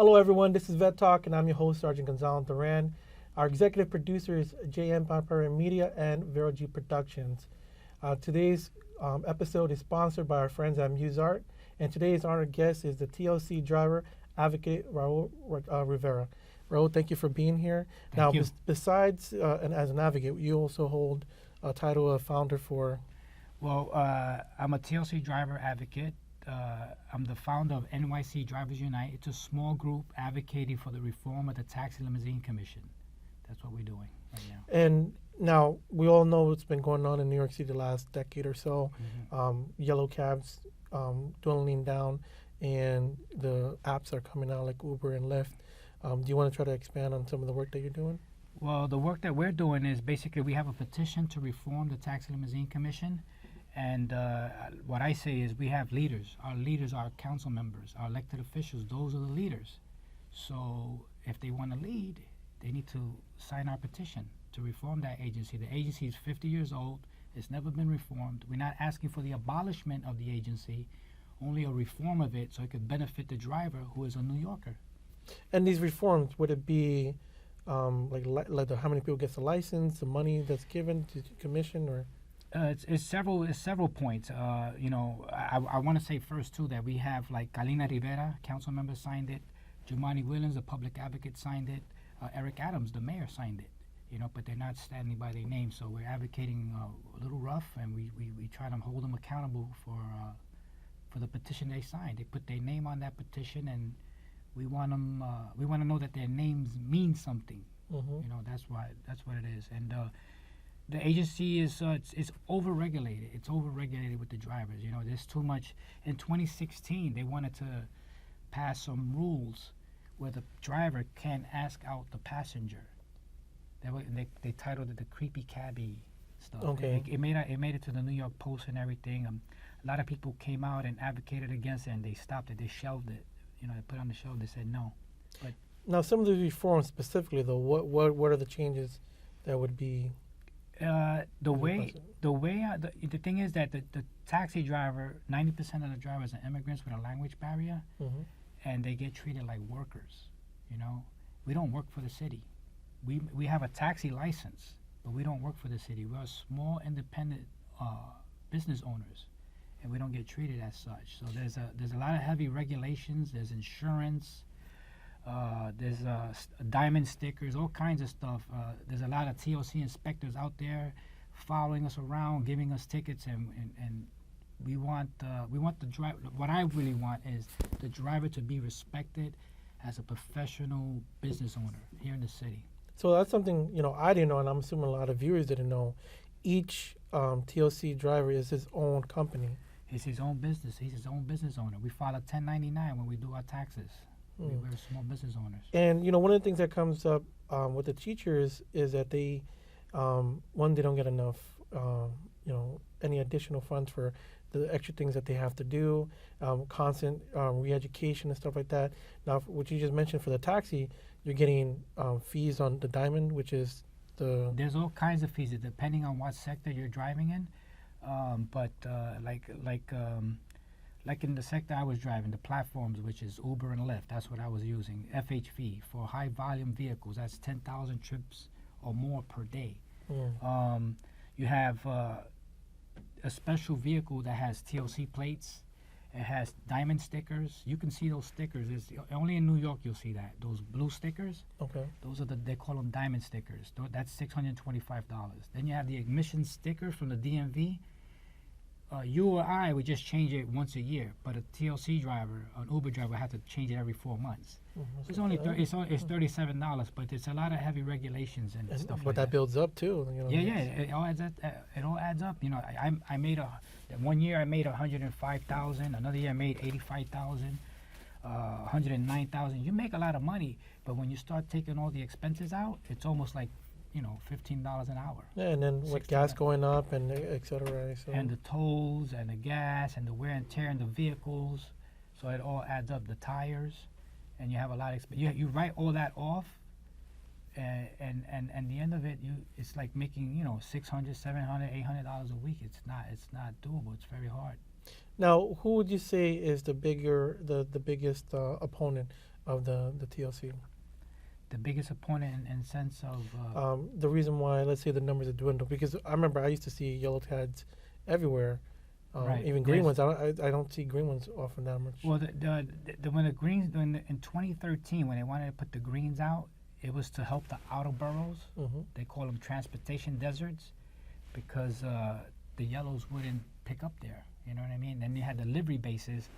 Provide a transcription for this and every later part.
Hello, everyone. This is Vet Talk, and I'm your host, Sergeant Gonzalo Duran. Our executive producer is JM Pampera Media and Vero G Productions. Today's episode is sponsored by our friends at Art, and today's honored guest is the TLC driver advocate Raul Rivera. Raul, thank you for being here. Thank you. Besides and as an advocate, you also hold a title of founder for. Well, I'm a TLC driver advocate. I'm the founder of NYC Drivers Unite. It's a small group advocating for the reform of the Taxi Limousine Commission. That's what we're doing right now. And now we all know what's been going on in New York City the last decade or so. Yellow cabs dwindling down, and the apps are coming out like Uber and Lyft. Do you want to try to expand on some of the work that you're doing? Well, the work that we're doing is basically we have a petition to reform the Taxi Limousine Commission. And what I say is we have leaders. Our leaders are council members, our elected officials. Those are the leaders. So if they want to lead, they need to sign our petition to reform that agency. The agency is 50 years old. It's never been reformed. We're not asking for the abolishment of the agency, only a reform of it so it could benefit the driver who is a New Yorker. And these reforms, would it be like how many people gets the license, the money that's given to the commission, or? It's several points. I want to say first too that we have like Raul Rivera, council member, signed it. Jumaane Williams, the public advocate, signed it. Eric Adams, the mayor, signed it. But they're not standing by their name, so we're advocating a little rough, and we try to hold them accountable for the petition they signed. They put their name on that petition, and we want them. We want to know that their names mean something. That's what it is, and. The agency is it's overregulated. It's overregulated with the drivers. There's too much. In 2016, they wanted to pass some rules where the driver can't ask out the passenger. They titled it the creepy cabbie stuff. Okay. It made it to the New York Post and everything. A lot of people came out and advocated against it, and they stopped it. They shelved it. They put it on the shelf. They said no. But now, some of the reforms specifically, though, what are the changes that would be? The thing is that the taxi driver, 90% of the drivers are immigrants with a language barrier, and they get treated like workers. We don't work for the city. We have a taxi license, but we don't work for the city. We're small independent business owners, and we don't get treated as such. So there's a lot of heavy regulations. There's insurance. There's diamond stickers, all kinds of stuff. There's a lot of TLC inspectors out there following us around, giving us tickets, and we want the driver. What I really want is the driver to be respected as a professional business owner here in the city. So that's something I didn't know, and I'm assuming a lot of viewers didn't know. Each TLC driver is his own company. It's his own business. He's his own business owner. We file a 1099 when we do our taxes. We're small business owners. And one of the things that comes up with the teachers is that they don't get enough any additional funds for the extra things that they have to do, constant re-education and stuff like that. Now, what you just mentioned for the taxi, you're getting fees on the diamond, which is there's all kinds of fees depending on what sector you're driving in, but like in the sector I was driving, the platforms, which is Uber and Lyft, that's what I was using. FHV for high volume vehicles, that's 10,000 trips or more per day. You have a special vehicle that has TLC plates. It has diamond stickers. You can see those stickers. Only in New York you'll see that. Those blue stickers. Okay. Those are they call them diamond stickers. That's $625. Then you have the emission sticker from the DMV. You or I would just change it once a year, but a TLC driver, an Uber driver, have to change it every 4 months. It's only it's $37, but it's a lot of heavy regulations and stuff. But that builds up too. It all adds up. It all adds up. I made one year I made 105,000. Another year I made 85,000. 109,000. You make a lot of money, but when you start taking all the expenses out, it's almost like $15 an hour. Yeah, and then with gas going up and et cetera. So. And the tolls and the gas and the wear and tear in the vehicles, so it all adds up. The tires, and you have a lot of you write all that off, and the end of it, it's like making $600, $700, $800 a week. It's not doable. It's very hard. Now, who would you say is the biggest opponent of the TLC. The biggest opponent in sense of The reason why, let's say, the numbers have dwindled, because I remember I used to see yellow tags everywhere, Right. even green There's- ones. I don't see green ones often that much. well, when the greens in 2013 when they wanted to put the greens out, it was to help the outer boroughs. Hmm. They call them transportation deserts because the yellows wouldn't pick up there. You know what I mean? Then you had the livery bases,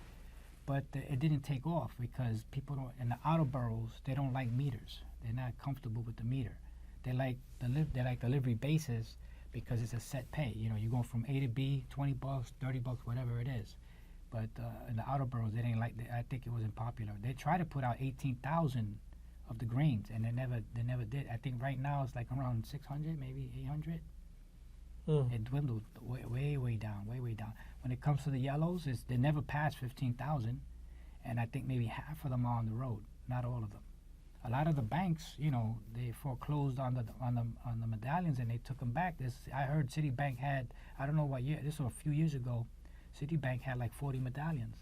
but it didn't take off because people don't in the outer boroughs they don't like meters. They're not comfortable with the meter. They like the livery bases because it's a set pay. You know, you're going from A to B, $20, $30, whatever it is. But in the outer boroughs, they didn't like. I think it wasn't popular. They tried to put out 18,000 of the greens, and they never did. I think right now it's like around 600, maybe 800. Mm. It dwindled way down. When it comes to the yellows, they never passed 15,000, and I think maybe half of them are on the road, not all of them. A lot of the banks, you know, they foreclosed on the medallions and they took them back. I heard Citibank had, I don't know what year, this was a few years ago, Citibank had like 40 medallions.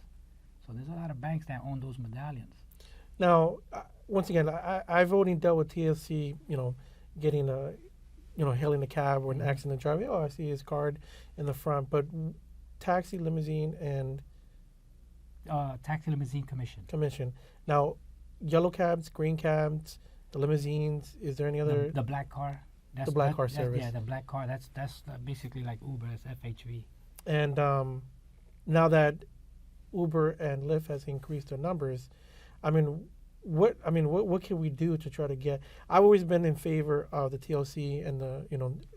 So there's a lot of banks that own those medallions. Now, once again, I've only dealt with TLC, getting hailing a cab or an accident driving. Oh, I see his card in the front. But taxi, limousine, and Taxi Limousine Commission. Now, yellow cabs, green cabs, the limousines, is there any other? The black car. The black car service. Yeah, the black car. That's basically like Uber. That's FHV. And now that Uber and Lyft has increased their numbers, what can we do to try to get? I've always been in favor of the TLC and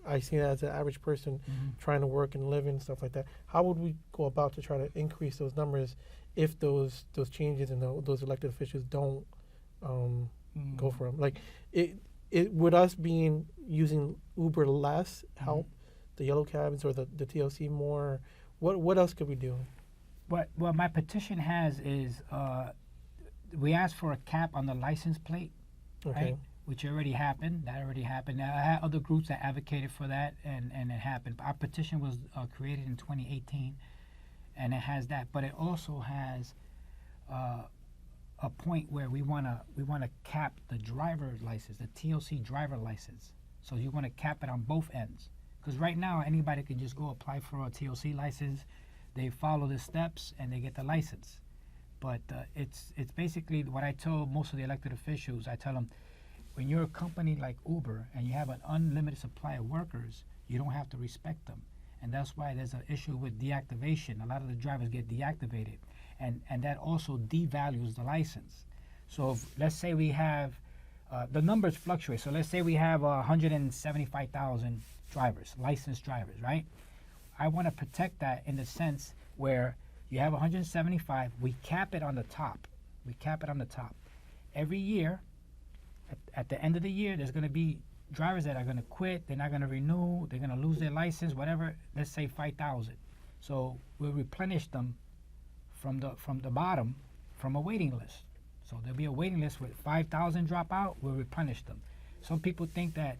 I see that as an average person trying to work and live and stuff like that. How would we go about to try to increase those numbers if those changes and those elected officials don't go for them? Like, would us using Uber less help the yellow cabs or the TLC more? What else could we do? What my petition has is we asked for a cap on the license plate, Okay. right? Which already happened. That already happened. Now, I had other groups that advocated for that, and it happened. Our petition was created in 2018, and it has that. But it also has a point where we wanna cap the driver license, the TLC driver license. So you want to cap it on both ends, because right now anybody can just go apply for a TLC license. They follow the steps and they get the license. But it's basically what I tell most of the elected officials. I tell them, when you're a company like Uber and you have an unlimited supply of workers, you don't have to respect them. And that's why there's an issue with deactivation. A lot of the drivers get deactivated. And that also devalues the license. So let's say we have, the numbers fluctuate. So let's say we have 175,000 drivers, licensed drivers, right? I want to protect that in the sense where you have 175, we cap it on the top. Every year, at the end of the year, there's going to be drivers that are going to quit, they're not going to renew, they're going to lose their license, whatever. Let's say 5,000. So we'll replenish them from the bottom, from a waiting list. So there'll be a waiting list with 5,000 drop out, we'll replenish them. Some people think that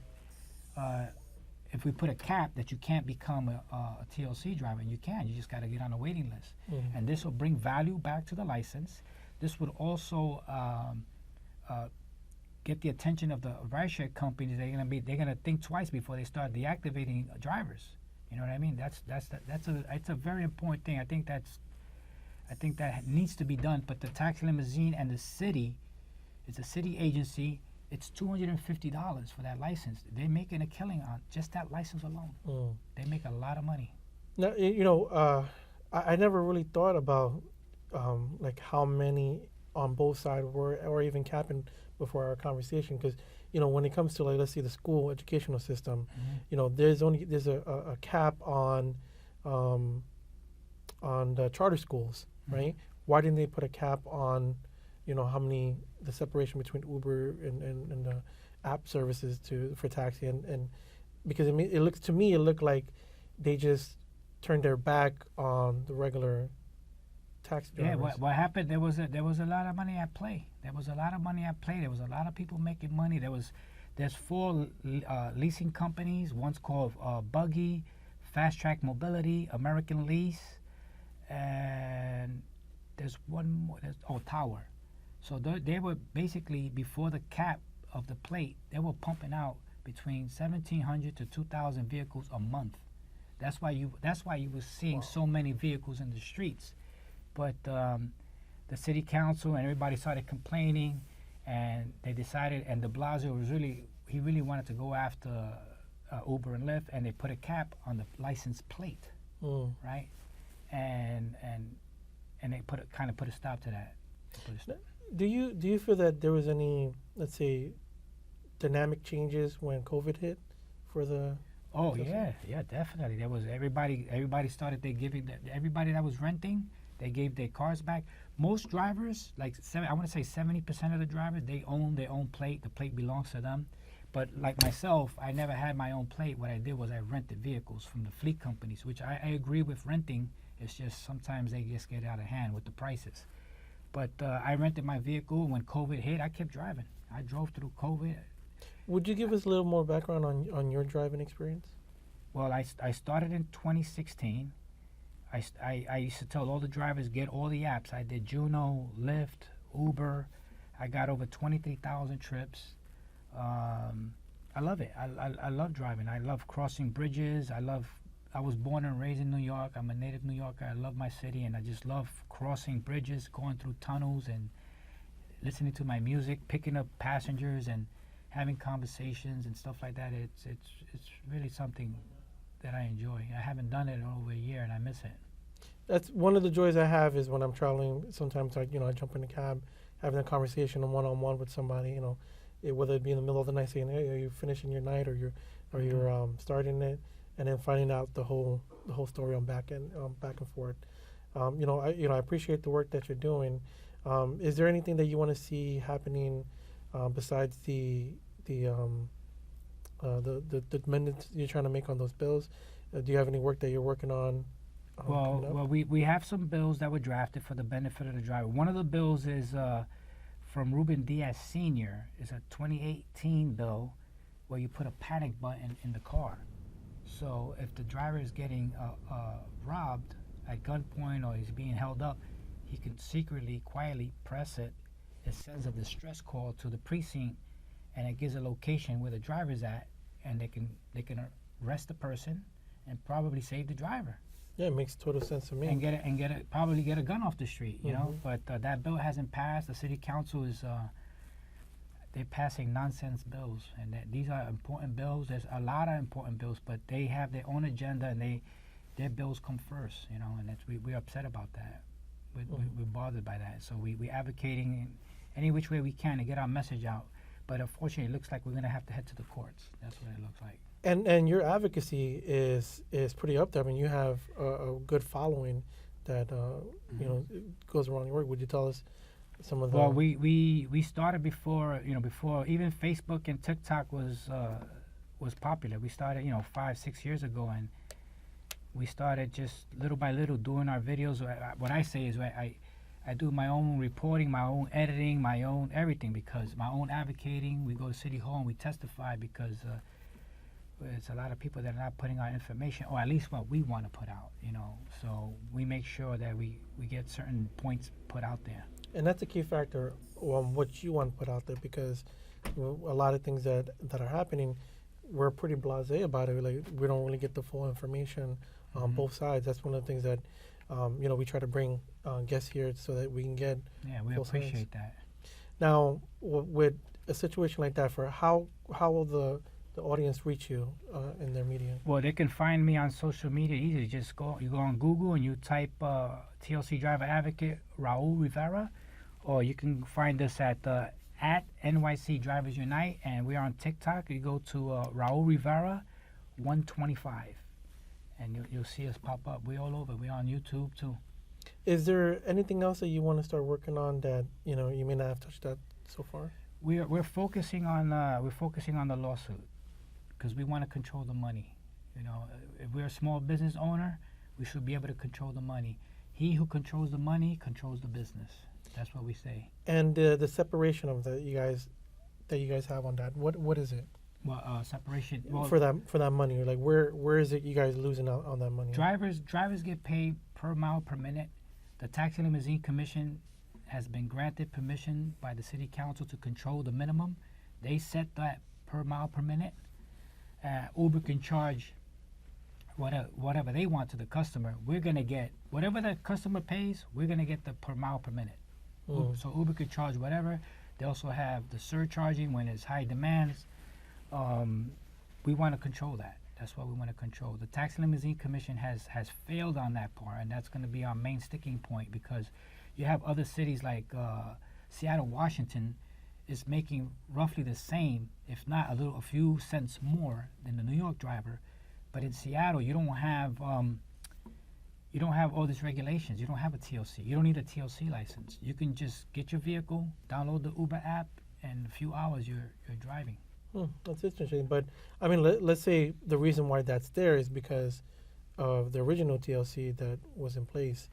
if we put a cap that you can't become a TLC driver, and you can. You just got to get on a waiting list. And this will bring value back to the license. This would also get the attention of the rideshare companies. They're gonna think twice before they start deactivating drivers. You know what I mean? That's a very important thing. I think that needs to be done. But the taxi limousine and the city, it's a city agency. It's $250 for that license. They're making a killing on just that license alone. They make a lot of money. Now, I never really thought about like how many on both sides were, or even capping before our conversation, because when it comes to, like, let's say the school educational system, there's a cap on the charter schools, right? Why didn't they put a cap on how many, the separation between Uber and the app services for taxi, and because it looked like they just turned their back on the regular taxi drivers. Yeah, what happened? There was a lot of money at play. There was a lot of people making money. There's 4 leasing companies. One's called Buggy, Fast Track Mobility, American Lease, and there's one more. Tower. So they were basically, before the cap of the plate, they were pumping out between 1,700 to 2,000 vehicles a month. That's why you were seeing so many vehicles in the streets. But the city council and everybody started complaining, and they decided, and de Blasio he really wanted to go after Uber and Lyft, and they put a cap on the license plate, right? And they kind of put a stop to that. Do you feel that there was any, let's say, dynamic changes when COVID hit for the? Oh yeah, definitely. There was everybody started everybody that was renting, they gave their cars back. Most drivers, I want to say 70% of the drivers, they own their own plate. The plate belongs to them. But like myself, I never had my own plate. What I did was I rented vehicles from the fleet companies, which I agree with renting. It's just sometimes they just get out of hand with the prices. But I rented my vehicle. When COVID hit, I kept driving. I drove through COVID. Would you give us a little more background on your driving experience? Well, I started in 2016. I used to tell all the drivers, get all the apps. I did Juno, Lyft, Uber. I got over 23,000 trips. I love it. I love driving. I love crossing bridges. I was born and raised in New York. I'm a native New Yorker. I love my city, and I just love crossing bridges, going through tunnels, and listening to my music, picking up passengers, and having conversations and stuff like that. It's really something that I enjoy. I haven't done it in over a year, and I miss it. That's one of the joys I have is when I'm traveling. Sometimes I jump in a cab, having a conversation one-on-one with somebody. Whether it be in the middle of the night saying, "Hey, are you finishing your night?" or you're starting it, and then finding out the whole story on back and forth. I appreciate the work that you're doing. Is there anything that you want to see happening besides the amendments you're trying to make on those bills? Do you have any work that you're working on? Well, we have some bills that were drafted for the benefit of the driver. One of the bills is from Ruben Diaz Sr. It's a 2018 bill where you put a panic button in the car. So if the driver is getting robbed at gunpoint or he's being held up, he can secretly, quietly press it. It sends a distress call to the precinct, and it gives a location where the driver's at, and they can arrest the person and probably save the driver. Yeah, it makes total sense to me. And probably get a gun off the street, you know. But that bill hasn't passed. The city council is they're passing nonsense bills, and these are important bills. There's a lot of important bills, but they have their own agenda, and their bills come first, and we're upset about that. We're bothered by that. So we're advocating in any which way we can to get our message out. But unfortunately, it looks like we're going to have to head to the courts. That's what it looks like. And your advocacy is pretty up there. I mean, you have a good following that goes around your work. Would you tell us some of the? Well, we started before even Facebook and TikTok was popular. We started 5-6 years ago, and we started just little by little doing our videos. What I say is I do my own reporting, my own editing, my own everything, because my own advocating. We go to City Hall and we testify because there's a lot of people that are not putting out information, or at least what we want to put out, So we make sure that we get certain points put out there. And that's a key factor on what you want to put out there, because a lot of things that are happening, we're pretty blasé about it. Like, we don't really get the full information on both sides. That's one of the things that we try to bring guests here so that we can get. Yeah, we appreciate that. Now, with a situation like that, how will the audience reach you in their media? Well, they can find me on social media easily. Just you go on Google and you type TLC Driver Advocate Raul Rivera, or you can find us at NYC Drivers Unite, and we're on TikTok. You go to Raul Rivera 125, and you'll see us pop up. We're all over. We're on YouTube too. Is there anything else that you want to start working on that you may not have touched that so far? We're focusing on the lawsuit, because we want to control the money. If we're a small business owner, we should be able to control the money. He who controls the money controls the business. That's what we say. And the separation of that you guys have on that, what is it? Well, separation for that money. Like, where is it you guys losing out on that money? Drivers get paid per mile per minute. The taxi limousine commission has been granted permission by the city council to control the minimum. They set that per mile per minute. Uber can charge whatever they want to the customer. We're gonna get whatever the customer pays. We're gonna get the per mile per minute. So Uber could charge whatever. They also have the surcharging when it's high demands. We want to control that. That's what we want to control. The Tax Limousine Commission has failed on that part, and that's going to be our main sticking point, because you have other cities like Seattle, Washington, is making roughly the same, if not a few cents more than the New York driver. But in Seattle, you don't have all these regulations. You don't have a TLC. You don't need a TLC license. You can just get your vehicle, download the Uber app, and in a few hours you're driving. That's interesting. But I mean, let's say the reason why that's there is because of the original TLC that was in place.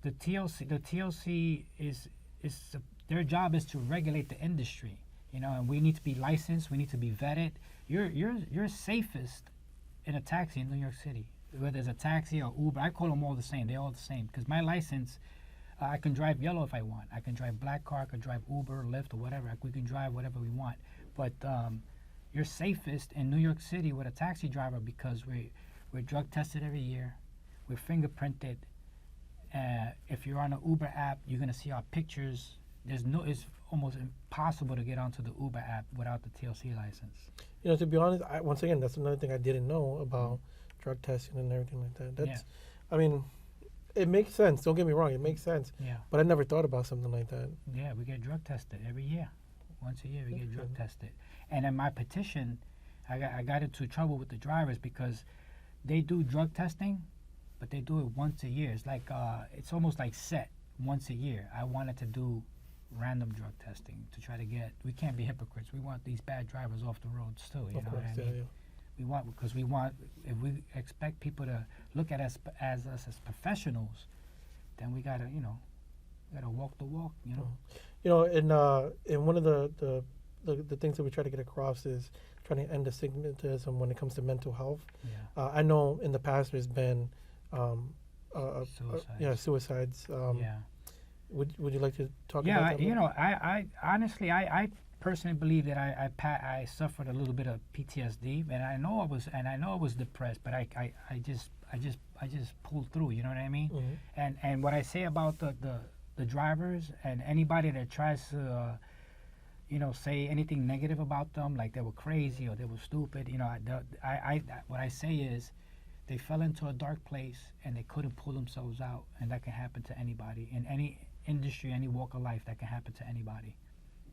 The TLC is their job is to regulate the industry, and we need to be licensed. We need to be vetted. You're safest in a taxi in New York City, whether it's a taxi or Uber. I call them all the same. They're all the same, because my license, I can drive yellow if I want. I can drive black car. I can drive Uber, Lyft, or whatever. We can drive whatever we want. But you're safest in New York City with a taxi driver, because we're drug tested every year. We're fingerprinted. If you're on an Uber app, you're gonna see our pictures. It's almost impossible to get onto the Uber app without the TLC license. To be honest, once again, that's another thing I didn't know about drug testing and everything like that. That's, I mean, it makes sense. Don't get me wrong, it makes sense. Yeah. But I never thought about something like that. Yeah, we get drug tested every year. Once a year, we get drug tested. And in my petition, I got into trouble with the drivers because they do drug testing, but they do it once a year. It's like it's almost like set once a year. I wanted to do random drug testing to try to get. We can't be hypocrites. We want these bad drivers off the roads too. You know what I mean? Yeah. We want if we expect people to look at us as professionals, then we gotta walk the walk. And one of the things that we try to get across is trying to end the stigmatism when it comes to mental health. Yeah. I know in the past there's been suicides. Would you like to talk about that? I honestly I personally believe that I suffered a little bit of PTSD, and I know I was depressed, but I just pulled through. You know what I mean? Mm-hmm. And what I say about the drivers and anybody that tries to say anything negative about them, like they were crazy or they were stupid, what I say is they fell into a dark place and they couldn't pull themselves out, and that can happen to anybody in any industry, any walk of life. That can happen to anybody.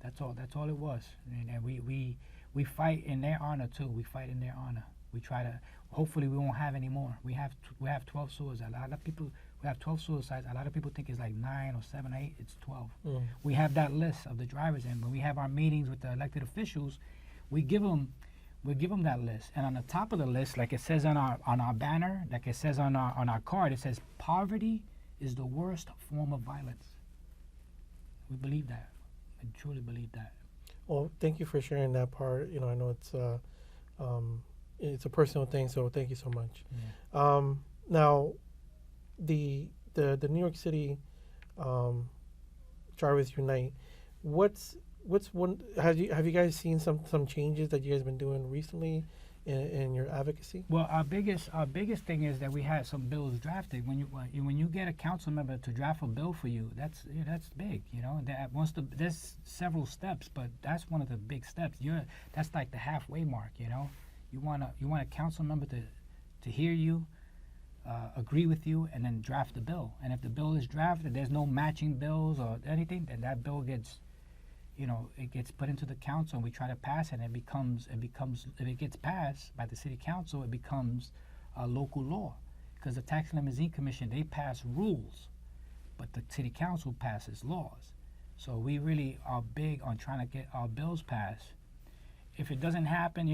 That's all it was. And we fight in their honor too. We fight in their honor. We try to. Hopefully, we won't have any more. We have 12 suicides. A lot of people. We have 12 suicides. A lot of people think it's like 9 or 7 or 8. It's 12. We have that list of the drivers, and when we have our meetings with the elected officials, we give them that list. And on the top of the list, like it says on our banner, like it says on our card, it says poverty is the worst form of violence. We believe that. I truly believe that. Well, thank you for sharing that part. I know it's a personal thing, so thank you so much. Yeah. Now, the New York City Drivers Unite. What's one? Have you guys seen some changes that you guys been doing recently in your advocacy? Well, our biggest thing is that we had some bills drafted. When you get a council member to draft a bill for you, that's big. There's several steps, but that's one of the big steps. That's like the halfway mark. You want a council member to hear you, agree with you, and then draft the bill. And if the bill is drafted, there's no matching bills or anything, then that bill gets it gets put into the council, and we try to pass it, and it becomes if it gets passed by the city council, it becomes a local law. Because the Tax Limousine Commission, they pass rules, but the city council passes laws. So we really are big on trying to get our bills passed. If it doesn't happen,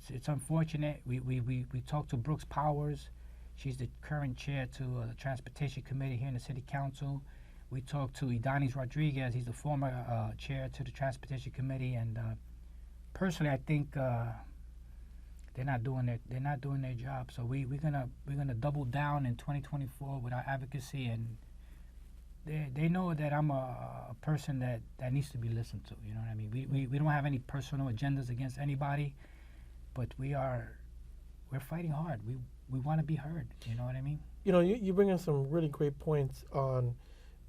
it's unfortunate. We talked to Brooks Powers. She's the current chair to the Transportation Committee here in the City Council. We talked to Idanis Rodriguez. He's the former chair to the Transportation Committee, and personally, I think they're not doing their job. So we're gonna double down in 2024 with our advocacy, and they know that I'm a person that needs to be listened to. You know what I mean? We don't have any personal agendas against anybody, but we're fighting hard. We want to be heard. You know what I mean? You know, you bring in some really great points on,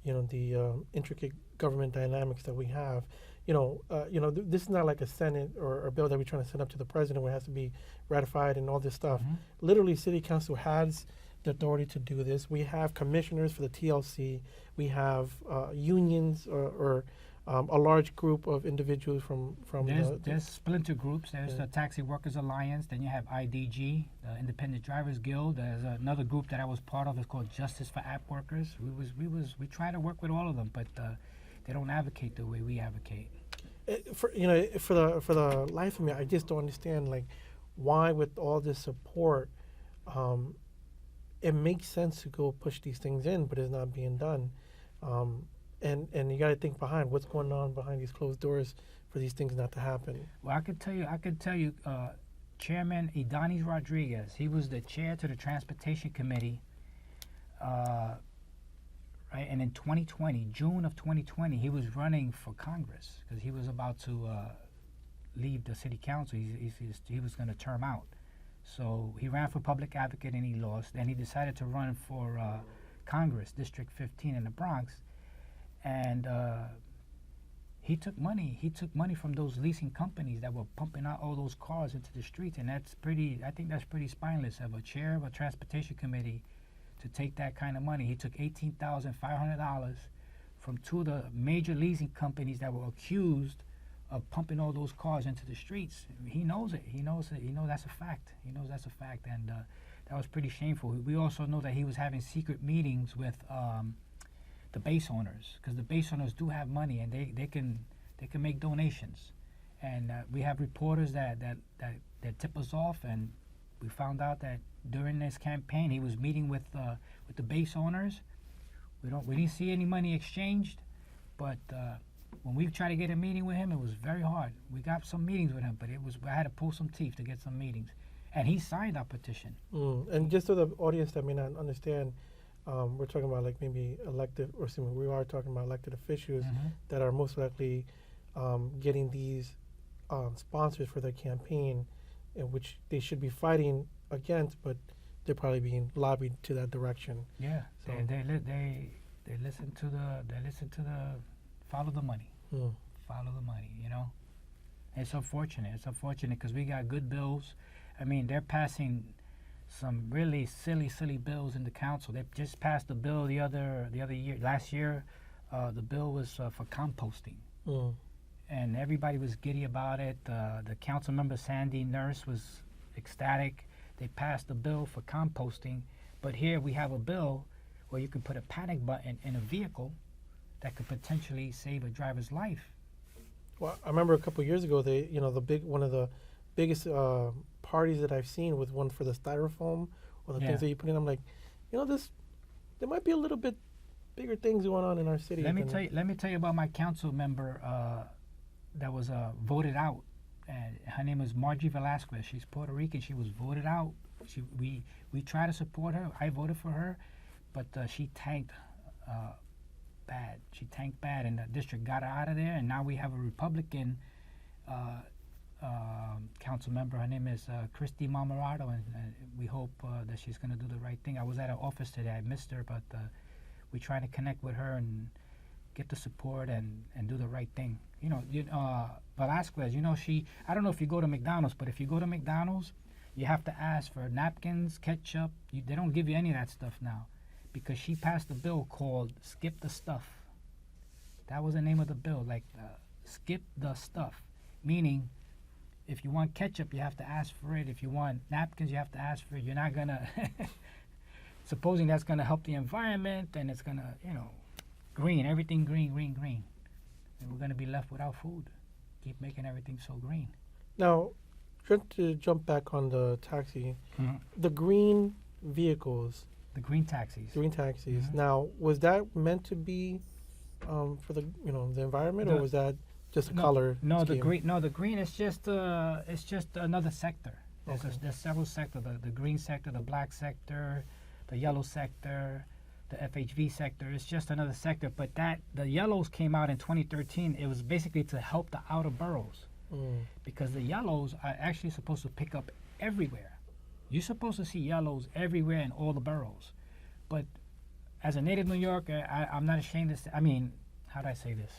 you know, the intricate government dynamics that we have. This is not like a Senate or a bill that we're trying to send up to the president where it has to be ratified and all this stuff. Mhm. Literally, City Council has the authority to do this. We have commissioners for the TLC. We have unions or a large group of individuals from There's splinter groups. There's the Taxi Workers Alliance. Then you have IDG, the Independent Drivers Guild. There's another group that I was part of. It's called Justice for App Workers. We try to work with all of them, but they don't advocate the way we advocate. For the life of me, I just don't understand like why with all this support, it makes sense to go push these things in, but it's not being done. And you got to think behind what's going on behind these closed doors for these things not to happen. Well, I could tell you, Chairman Idanis Rodriguez, he was the chair to the Transportation Committee, right? And in 2020, June of 2020, he was running for Congress because he was about to leave the city council. He was going to term out. So he ran for public advocate and he lost. Then he decided to run for Congress, District 15 in the Bronx. And he took money. He took money from those leasing companies that were pumping out all those cars into the streets, and I think that's pretty spineless of a chair of a transportation committee to take that kind of money. He took $18,500 from two of the major leasing companies that were accused of pumping all those cars into the streets. He knows it. He knows that's a fact. He knows that's a fact, and that was pretty shameful. We also know that he was having secret meetings with the base owners, because the base owners do have money and they can make donations, and we have reporters that tip us off, and we found out that during this campaign he was meeting with the base owners. We didn't see any money exchanged, but when we tried to get a meeting with him, it was very hard. We got some meetings with him, but I had to pull some teeth to get some meetings, and he signed our petition. And just so the audience that may not understand, we're talking about like maybe we are talking about elected officials that are most likely getting these sponsors for their campaign, in which they should be fighting against, but they're probably being lobbied to that direction. Yeah, so they listen to the follow the money, follow the money. You know, it's unfortunate. It's unfortunate because we got good bills. I mean, they're passing some really silly bills in the council. They just passed a bill last year. The bill was for composting, and everybody was giddy about it. The council member Sandy Nurse was ecstatic. They passed a bill for composting, but here we have a bill where you can put a panic button in a vehicle that could potentially save a driver's life. Well, I remember a couple of years ago, one of the biggest parties that I've seen was one for the styrofoam or the things that you put in. I'm like, there might be a little bit bigger things going on in our city. Let me tell you about my council member that was voted out. And her name is Margie Velasquez. She's Puerto Rican. She was voted out. We tried to support her. I voted for her, but she tanked bad. She tanked bad, and the district got her out of there. And now we have a Republican council member. Her name is Christy Marmorato, and we hope that she's going to do the right thing. I was at her office today. I missed her, but we're trying to connect with her and get the support and do the right thing. Velasquez, I don't know if you go to McDonald's, but if you go to McDonald's, you have to ask for napkins, ketchup. They don't give you any of that stuff now, because she passed a bill called Skip the Stuff. That was the name of the bill, like skip the stuff, meaning if you want ketchup, you have to ask for it. If you want napkins, you have to ask for it. You're not gonna, supposing that's gonna help the environment, and it's gonna, green, everything green. And we're gonna be left without food. Keep making everything so green. Now, just to jump back on the taxi, the green vehicles. The green taxis. Now, was that meant to be for the environment, or was that just a color? No, scheme? the green is just another sector. There's several sectors: the green sector, the black sector, the yellow sector. the FHV sector. It's just another sector. But the yellows came out in 2013. It was basically to help the outer boroughs because the yellows are actually supposed to pick up everywhere. You're supposed to see yellows everywhere in all the boroughs. But as a native New Yorker, I'm not ashamed to say, I mean, how do I say this?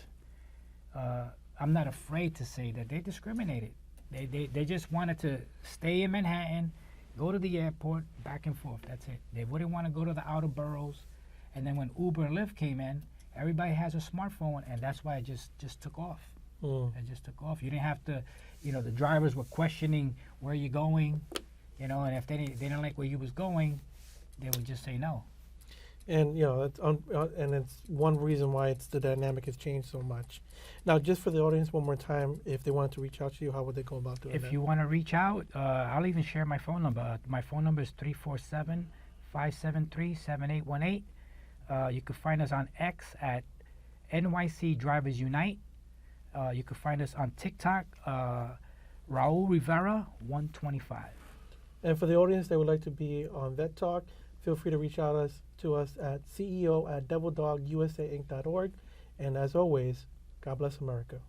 I'm not afraid to say that they discriminated. They just wanted to stay in Manhattan, go to the airport, back and forth. That's it. They wouldn't want to go to the outer boroughs. And then when Uber and Lyft came in, everybody has a smartphone, and that's why it just took off. It just took off. You didn't have to, the drivers were questioning where you're going, and if they didn't like where you was going, they would just say no. And and it's one reason why the dynamic has changed so much. Now, just for the audience, one more time, if they wanted to reach out to you, how would they go about doing that? If you want to reach out, I'll even share my phone number. My phone number is 347-573-7818. You can find us on X at NYC Drivers Unite. You can find us on TikTok, Raul Rivera 125. And for the audience that would like to be on Vet Talk, feel free to reach out to us at CEO@DevilDogUSAInc.org. And as always, God bless America.